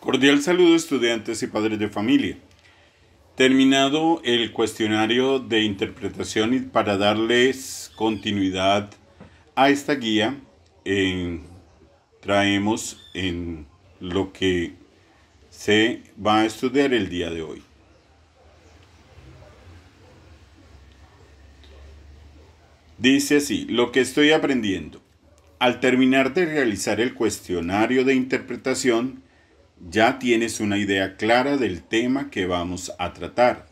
Cordial saludo, estudiantes y padres de familia. Terminado el cuestionario de interpretación y para darles continuidad a esta guía, traemos en lo que se va a estudiar el día de hoy. Dice así: lo que estoy aprendiendo. Al terminar de realizar el cuestionario de interpretación, ya tienes una idea clara del tema que vamos a tratar,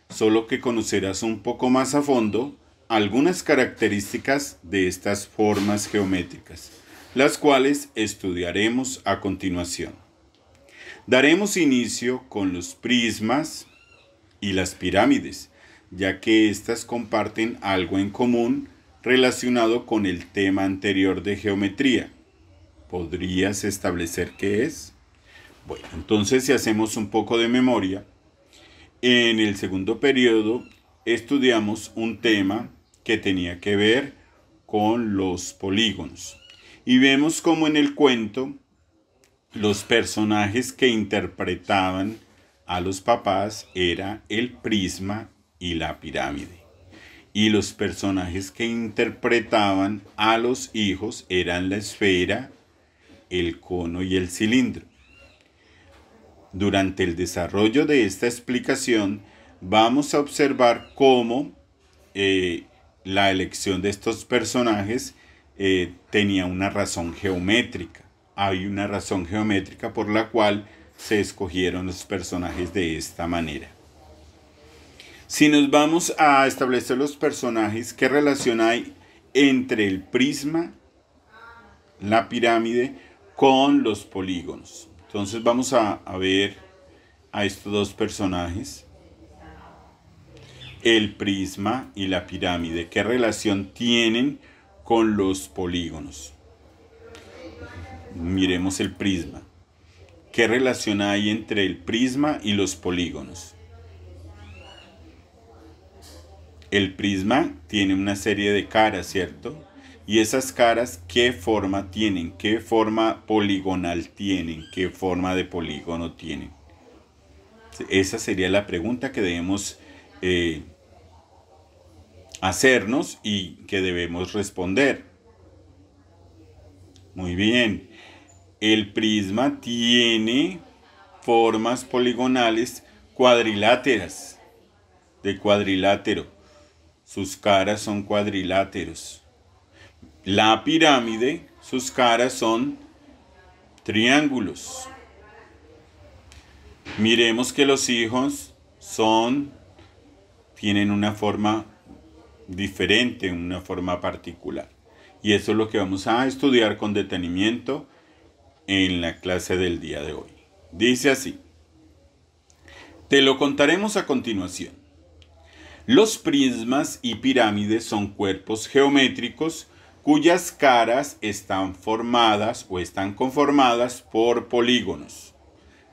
solo que conocerás un poco más a fondo algunas características de estas formas geométricas, las cuales estudiaremos a continuación. Daremos inicio con los prismas y las pirámides, ya que éstas comparten algo en común relacionado con el tema anterior de geometría. ¿Podrías establecer qué es? Bueno, entonces si hacemos un poco de memoria, en el segundo periodo estudiamos un tema que tenía que ver con los polígonos. Y vemos cómo en el cuento los personajes que interpretaban a los papás era el prisma y la pirámide. Y los personajes que interpretaban a los hijos eran la esfera, el cono y el cilindro. Durante el desarrollo de esta explicación vamos a observar cómo la elección de estos personajes tenía una razón geométrica. Hay una razón geométrica por la cual se escogieron los personajes de esta manera. Si nos vamos a establecer los personajes, ¿qué relación hay entre el prisma, la pirámide, con los polígonos? Entonces vamos a ver a estos dos personajes, el prisma y la pirámide. ¿Qué relación tienen con los polígonos? Miremos el prisma. ¿Qué relación hay entre el prisma y los polígonos? El prisma tiene una serie de caras, ¿cierto? Y esas caras, ¿qué forma tienen? ¿Qué forma poligonal tienen? ¿Qué forma de polígono tienen? Esa sería la pregunta que debemos hacernos y que debemos responder. Muy bien. El prisma tiene formas poligonales cuadriláteras, de cuadrilátero. Sus caras son cuadriláteros. La pirámide, sus caras son triángulos. Miremos que los hijos tienen una forma diferente, una forma particular. Y eso es lo que vamos a estudiar con detenimiento en la clase del día de hoy. Dice así: te lo contaremos a continuación. Los prismas y pirámides son cuerpos geométricos cuyas caras están formadas o están conformadas por polígonos.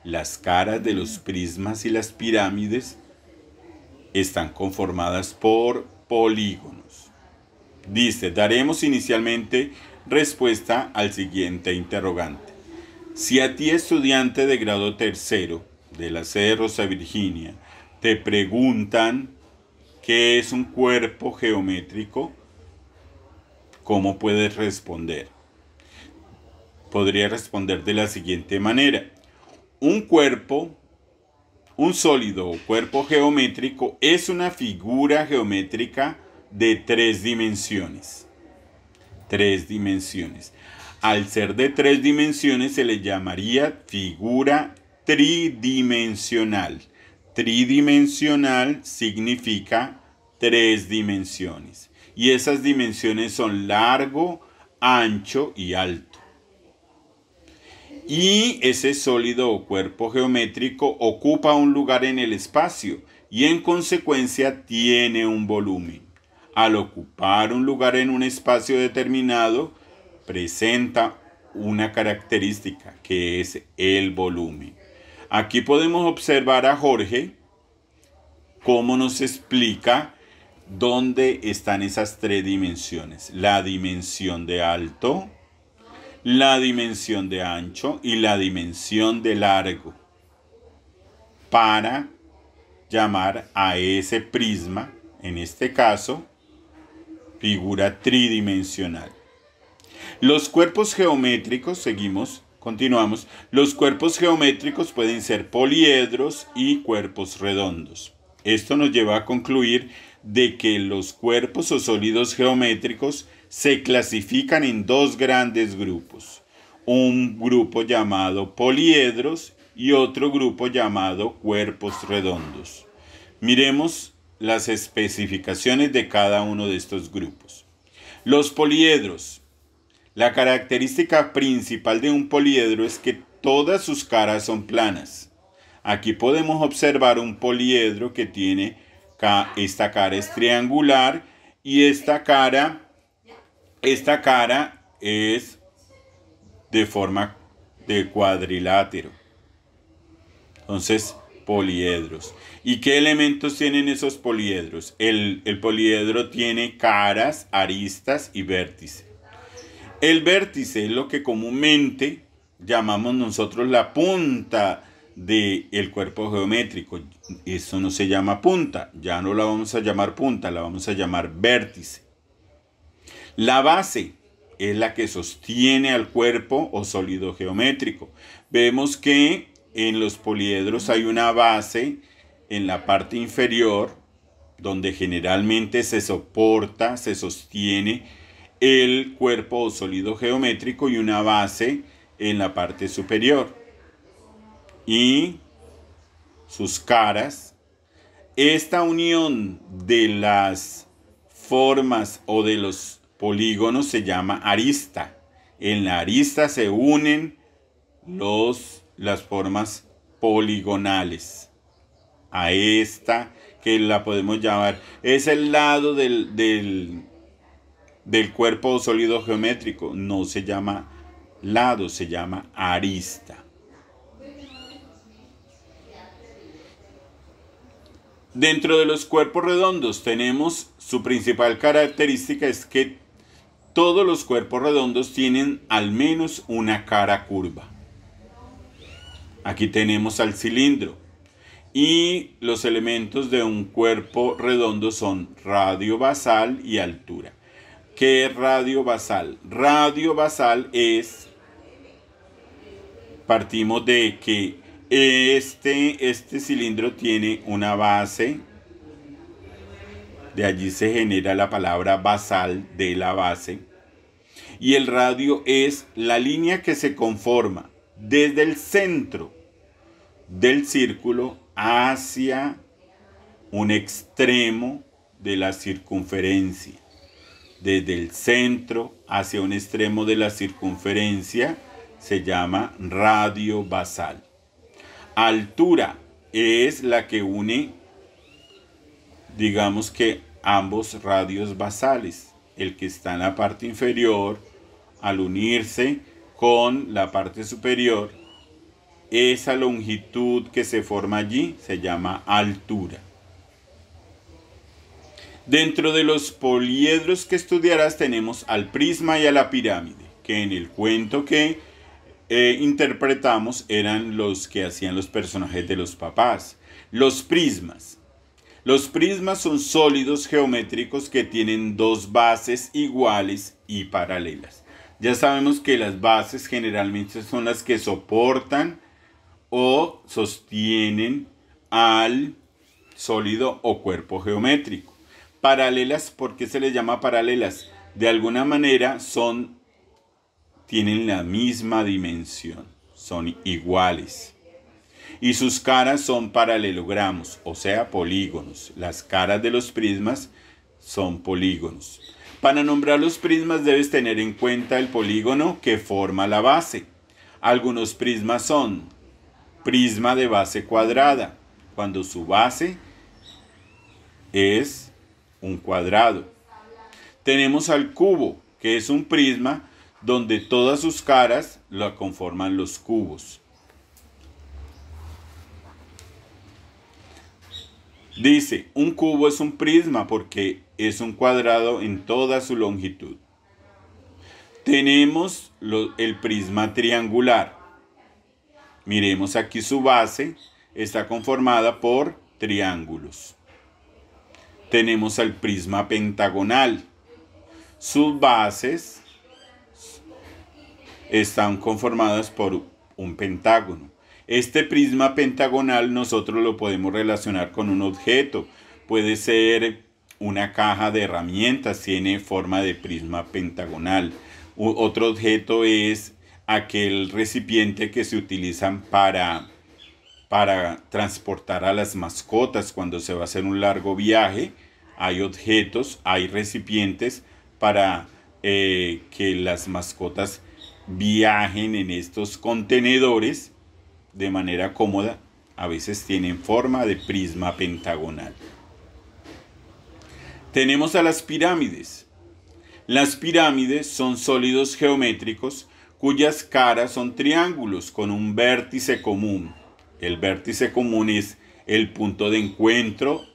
Las caras de los prismas y las pirámides están conformadas por polígonos. Dice, daremos inicialmente respuesta al siguiente interrogante. Si a ti, estudiante de grado tercero de la sede Rosa Virginia, te preguntan qué es un cuerpo geométrico, ¿cómo puedes responder? Podría responder de la siguiente manera. Un sólido o cuerpo geométrico es una figura geométrica de 3 dimensiones. 3 dimensiones. Al ser de 3 dimensiones se le llamaría figura tridimensional. Tridimensional significa 3 dimensiones. Y esas dimensiones son largo, ancho y alto. Y ese sólido o cuerpo geométrico ocupa un lugar en el espacio y en consecuencia tiene un volumen. Al ocupar un lugar en un espacio determinado, presenta una característica que es el volumen. Aquí podemos observar a Jorge cómo nos explica dónde están esas 3 dimensiones. La dimensión de alto, la dimensión de ancho y la dimensión de largo para llamar a ese prisma, en este caso, figura tridimensional. Los cuerpos geométricos, continuamos. Los cuerpos geométricos pueden ser poliedros y cuerpos redondos. Esto nos lleva a concluir de que los cuerpos o sólidos geométricos se clasifican en dos grandes grupos. Un grupo llamado poliedros y otro grupo llamado cuerpos redondos. Miremos las especificaciones de cada uno de estos grupos. Los poliedros. La característica principal de un poliedro es que todas sus caras son planas. Aquí podemos observar un poliedro que tiene esta cara es triangular y esta cara es de forma de cuadrilátero. Entonces, poliedros. ¿Y qué elementos tienen esos poliedros? El poliedro tiene caras, aristas y vértice. El vértice es lo que comúnmente llamamos nosotros la punta del cuerpo geométrico. Eso no se llama punta, ya no la vamos a llamar punta, la vamos a llamar vértice. La base es la que sostiene al cuerpo o sólido geométrico. Vemos que en los poliedros hay una base en la parte inferior donde generalmente se soporta, se sostiene el cuerpo o sólido geométrico y una base en la parte superior. Y sus caras, esta unión de las formas o de los polígonos se llama arista. En la arista se unen las formas poligonales. A esta, que la podemos llamar, es el lado del cuerpo sólido geométrico. No se llama lado, se llama arista. Dentro de los cuerpos redondos tenemos su principal característica es que todos los cuerpos redondos tienen al menos una cara curva. Aquí tenemos al cilindro. Y los elementos de un cuerpo redondo son radio basal y altura. ¿Qué es radio basal? Radio basal es, partimos de que este cilindro tiene una base, de allí se genera la palabra basal de la base, y el radio es la línea que se conforma desde el centro del círculo hacia un extremo de la circunferencia. Desde el centro hacia un extremo de la circunferencia se llama radio basal. Altura es la que une, digamos que ambos radios basales. El que está en la parte inferior, al unirse con la parte superior, esa longitud que se forma allí se llama altura. Dentro de los poliedros que estudiarás tenemos al prisma y a la pirámide, que en el cuento que interpretamos eran los que hacían los personajes de los papás. Los prismas. Los prismas son sólidos geométricos que tienen dos bases iguales y paralelas. Ya sabemos que las bases generalmente son las que soportan o sostienen al sólido o cuerpo geométrico. Paralelas, ¿por qué se les llama paralelas? De alguna manera tienen la misma dimensión, son iguales. Y sus caras son paralelogramos, o sea, polígonos. Las caras de los prismas son polígonos. Para nombrar los prismas debes tener en cuenta el polígono que forma la base. Algunos prismas son prisma de base cuadrada, cuando su base es un cuadrado. Tenemos al cubo, que es un prisma donde todas sus caras la conforman los cubos. Dice, un cubo es un prisma porque es un cuadrado en toda su longitud. Tenemos el prisma triangular. Miremos aquí su base, está conformada por triángulos. Tenemos el prisma pentagonal. Sus bases están conformadas por un pentágono. Este prisma pentagonal nosotros lo podemos relacionar con un objeto. Puede ser una caja de herramientas, tiene forma de prisma pentagonal. Otro objeto es aquel recipiente que se utilizan para transportar a las mascotas cuando se va a hacer un largo viaje. Hay objetos, hay recipientes para que las mascotas viajen en estos contenedores de manera cómoda. A veces tienen forma de prisma pentagonal. Tenemos a las pirámides. Las pirámides son sólidos geométricos cuyas caras son triángulos con un vértice común. El vértice común es el punto de encuentro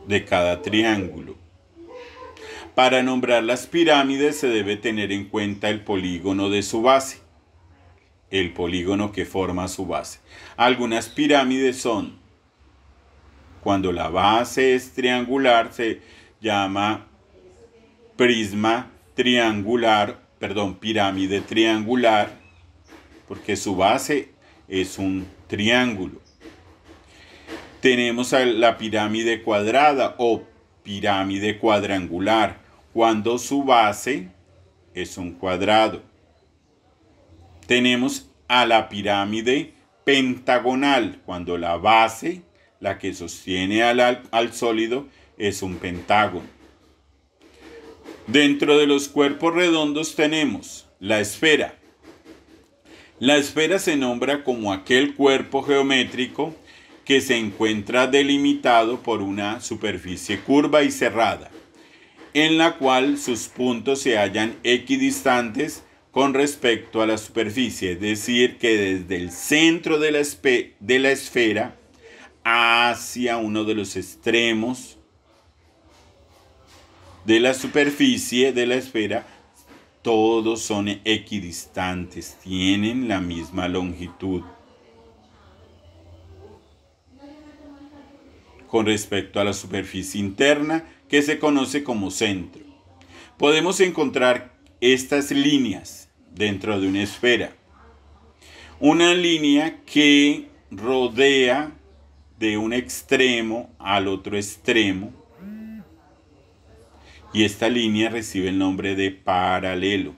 de cada triángulo. Para nombrar las pirámides se debe tener en cuenta el polígono de su base, el polígono que forma su base. Algunas pirámides son, cuando la base es triangular, se llama pirámide triangular, porque su base es un triángulo. Tenemos a la pirámide cuadrada o pirámide cuadrangular, cuando su base es un cuadrado. Tenemos a la pirámide pentagonal, cuando la base, la que sostiene al sólido, es un pentágono. Dentro de los cuerpos redondos tenemos la esfera. La esfera se nombra como aquel cuerpo geométrico que se encuentra delimitado por una superficie curva y cerrada, en la cual sus puntos se hallan equidistantes con respecto a la superficie, es decir, que desde el centro de la esfera hacia uno de los extremos de la superficie de la esfera, todos son equidistantes, tienen la misma longitud con respecto a la superficie interna, que se conoce como centro. Podemos encontrar estas líneas dentro de una esfera. Una línea que rodea de un extremo al otro extremo, y esta línea recibe el nombre de paralelo.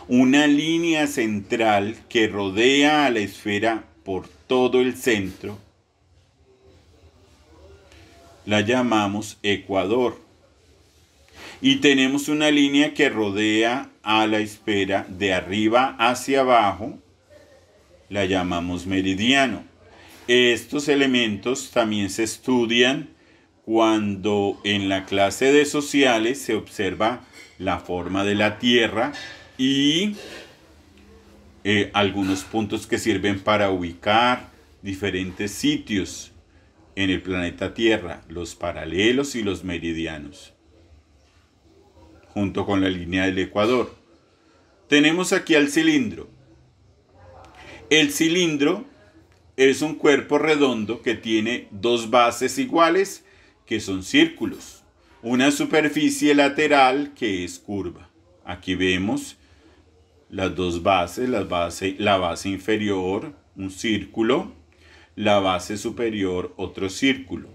Una línea central que rodea a la esfera por todo el centro la llamamos ecuador. Y tenemos una línea que rodea a la esfera de arriba hacia abajo, la llamamos meridiano. Estos elementos también se estudian cuando en la clase de sociales se observa la forma de la Tierra y algunos puntos que sirven para ubicar diferentes sitios en el planeta Tierra, los paralelos y los meridianos, junto con la línea del ecuador. Tenemos aquí al cilindro. El cilindro es un cuerpo redondo que tiene dos bases iguales, que son círculos, una superficie lateral que es curva. Aquí vemos las dos bases, la base inferior, un círculo, la base superior, otro círculo.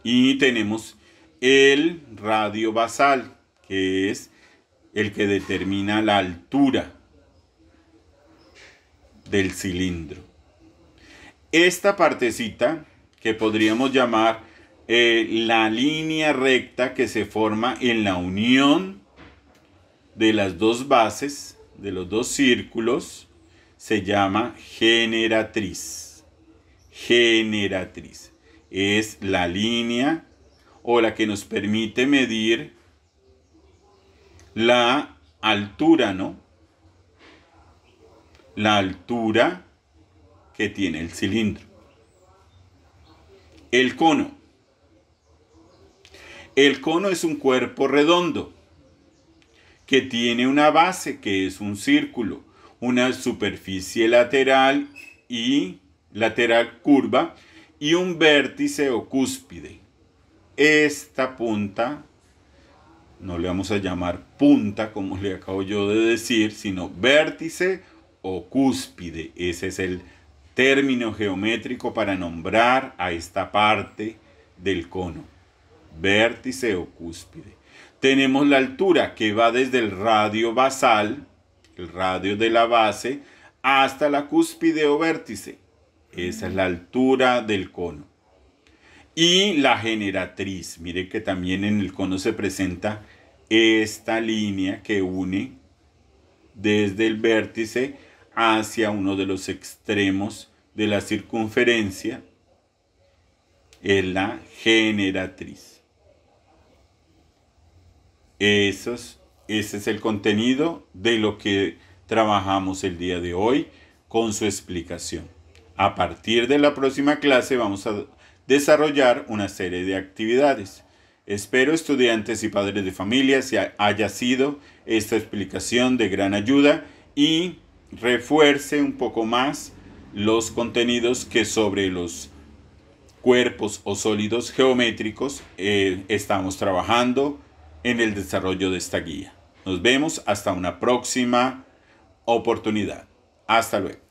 Y tenemos el radio basal, que es el que determina la altura del cilindro. Esta partecita, que podríamos llamar la línea recta que se forma en la unión de las dos bases, de los dos círculos, se llama generatriz. Generatriz es la línea o la que nos permite medir la altura, ¿no? La altura que tiene el cilindro. El cono. El cono es un cuerpo redondo que tiene una base que es un círculo, una superficie lateral y lateral curva y un vértice o cúspide. Esta punta, no le vamos a llamar punta como le acabo yo de decir, sino vértice o cúspide. Ese es el término geométrico para nombrar a esta parte del cono. Vértice o cúspide. Tenemos la altura que va desde el radio basal, el radio de la base, hasta la cúspide o vértice. Esa es la altura del cono. Y la generatriz. Mire que también en el cono se presenta esta línea que une desde el vértice hacia uno de los extremos de la circunferencia. Es la generatriz. Ese es el contenido de lo que trabajamos el día de hoy con su explicación. A partir de la próxima clase vamos a desarrollar una serie de actividades. Espero, estudiantes y padres de familia, si haya sido esta explicación de gran ayuda y refuerce un poco más los contenidos que sobre los cuerpos o sólidos geométricos estamos trabajando en el desarrollo de esta guía. Nos vemos hasta una próxima oportunidad. Hasta luego.